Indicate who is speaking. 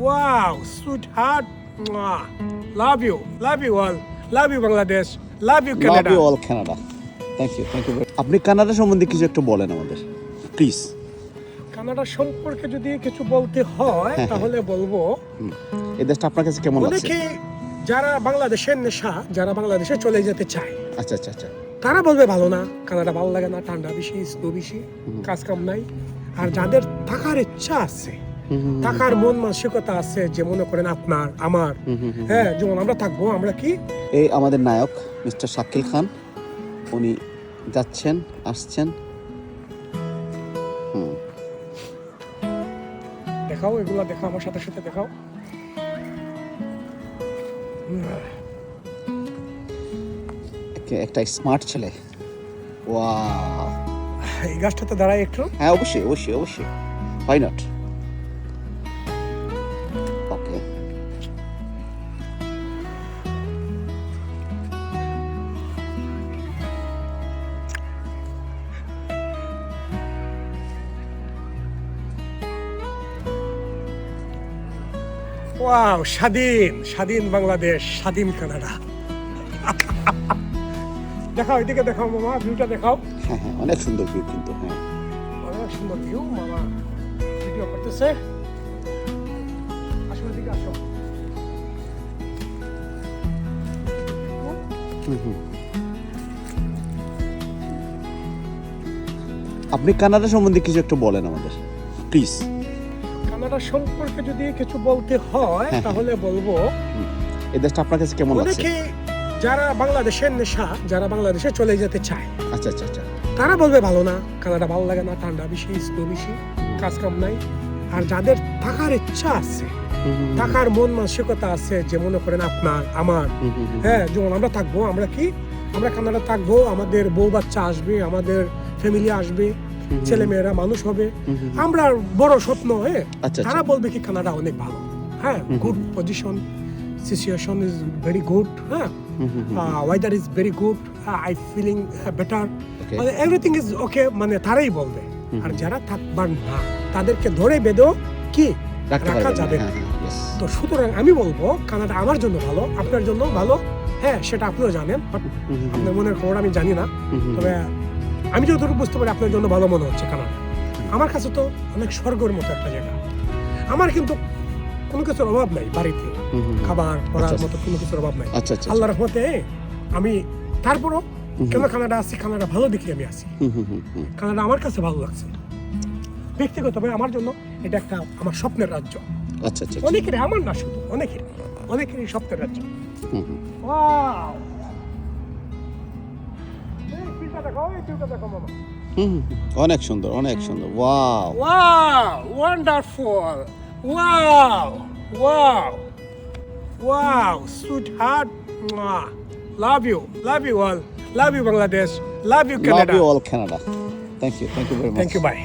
Speaker 1: Wow, sweetheart. Mwah. Love you all. Love you Bangladesh. Love you Canada.
Speaker 2: Love you all Canada. Thank you আপনি Canada সম্বন্ধে কিছু একটু বলেন আমাদের please.
Speaker 1: Canada সম্পর্কে যদি কিছু বলতে হয় তাহলে বলবো
Speaker 2: এই দেশটা আপনার কাছে কেমন লাগছে?
Speaker 1: অনেকে যারা বাংলাদেশের নেশা, যারা বাংলাদেশে চলে যেতে চায়,
Speaker 2: আচ্ছা আচ্ছা আচ্ছা,
Speaker 1: তারা বলবে ভালো না, কানাডা ভালো লাগে না, ঠান্ডা বেশি, স্নো বেশি, কাজ কাম নাই। আর যাদের থাকার ইচ্ছা আছে, থাকার মন মানসিকতা আছে, যে মনে করেন আপনার আমার, হ্যাঁ, যেমন আমরা থাকবো, আমরা কি
Speaker 2: এই আমাদের নায়ক মিস্টার শাকিল খান, উনি যাচ্ছেন আসছেন।
Speaker 1: দেখাও, এগুলা দেখাও, আমার সাথে সাথে দেখাও।
Speaker 2: একটা স্মার্ট ছেলে। ওয়াও,
Speaker 1: এই গাছটাতে দাঁড়াই একটু।
Speaker 2: হ্যাঁ অবশ্যই অবশ্যই অবশ্যই, হোয়াই নট। ওকে,
Speaker 1: ওয়াও, স্বাধীন, স্বাধীন বাংলাদেশ, স্বাধীন কানাডা। দেখাও, এদিকে দেখাও মামা, ভিউটা দেখাও।
Speaker 2: হ্যাঁ হ্যাঁ, অনেক সুন্দর ভিউ কিন্তু। হ্যাঁ,
Speaker 1: অনেক সুন্দর ভিউ। মামা ভিডিও করতেছে। আসো, এদিকে আসো।
Speaker 2: আপনি কানাডা সম্বন্ধে কিছু একটু বলেন আমাদের প্লিজ।
Speaker 1: কানাডা সম্পর্কে যদি কিছু বলতে হয় তাহলে বলবো
Speaker 2: এই দেশটা আপনার কাছে কেমন লাগছে?
Speaker 1: অনেকে যারা বাংলাদেশের নেশা, যারা বাংলাদেশে চলে যেতে চায়,
Speaker 2: আচ্ছা আচ্ছা আচ্ছা,
Speaker 1: তারা বলবে ভালো না, কানাডা ভালো লাগে না, ঠান্ডা বেশি, স্নো বেশি, কাজ কাম নাই। আর যাদের থাকার ইচ্ছা আছে, থাকার মন মানসিকতা আছে, যে মনে করেন আপনার আমার, হ্যাঁ, যেমন আমরা থাকবো, আমরা কি আমরা কানাডা থাকবো, আমাদের বউ বাচ্চা আসবে, আমাদের ফ্যামিলি আসবে, ছেলে মেয়েরা মানুষ হবে, আমরা বড় স্বপ্ন। হ্যাঁ, তারা বলবে কি কানাডা অনেক ভালো, হ্যাঁ, good position, situation is very good, হ্যাঁ, weather is very good, I feeling better, মানে এভরিথিং ইজ ওকে, মানে তারাই বলবে। আর যারা থাকবার না, তাদেরকে ধরে বেঁধেও কি রাখা যাবে না। তো সুতরাং আমি বলবো কানাডা আমার জন্য ভালো, আপনার জন্য ভালো, হ্যাঁ, সেটা আপনিও জানেন, আপনার মনের খবর আমি জানি না, তবে আমি যতটুকু বুঝতে পারি আপনার জন্য ভালো মনে হচ্ছে কানাডা। আমার কাছে তো অনেক স্বর্গের মতো একটা জায়গা। আমার কিন্তু কোনো কিছুর অভাব নাই, বাড়িতে খাবার পড়ার মতো কোনো কিছুর অভাব নাই, আল্লাহর রহমতে। আমি তারপরও কেন কানাডা আছি, কানাডা ভালো দেখি আমি আছি। কানাডা আমার কাছে ভালো লাগছে ব্যক্তিগতভাবে, আমার জন্য এটা একটা আমার স্বপ্নের রাজ্য।
Speaker 2: আচ্ছা আচ্ছা,
Speaker 1: অনেকেরই, আমার না শুধু, অনেকেরই স্বপ্নের রাজ্য। ওয়াও, এই ফিলটা দেখো, এই ফিলটা দেখো মামা।
Speaker 2: অনেক সুন্দর, অনেক সুন্দর। Wow
Speaker 1: wow, wonderful. Wow wow wow, sweetheart. Love you all. Love you Bangladesh. Love you Canada.
Speaker 2: Love you all Canada. Thank you very much.
Speaker 1: Thank you, bye.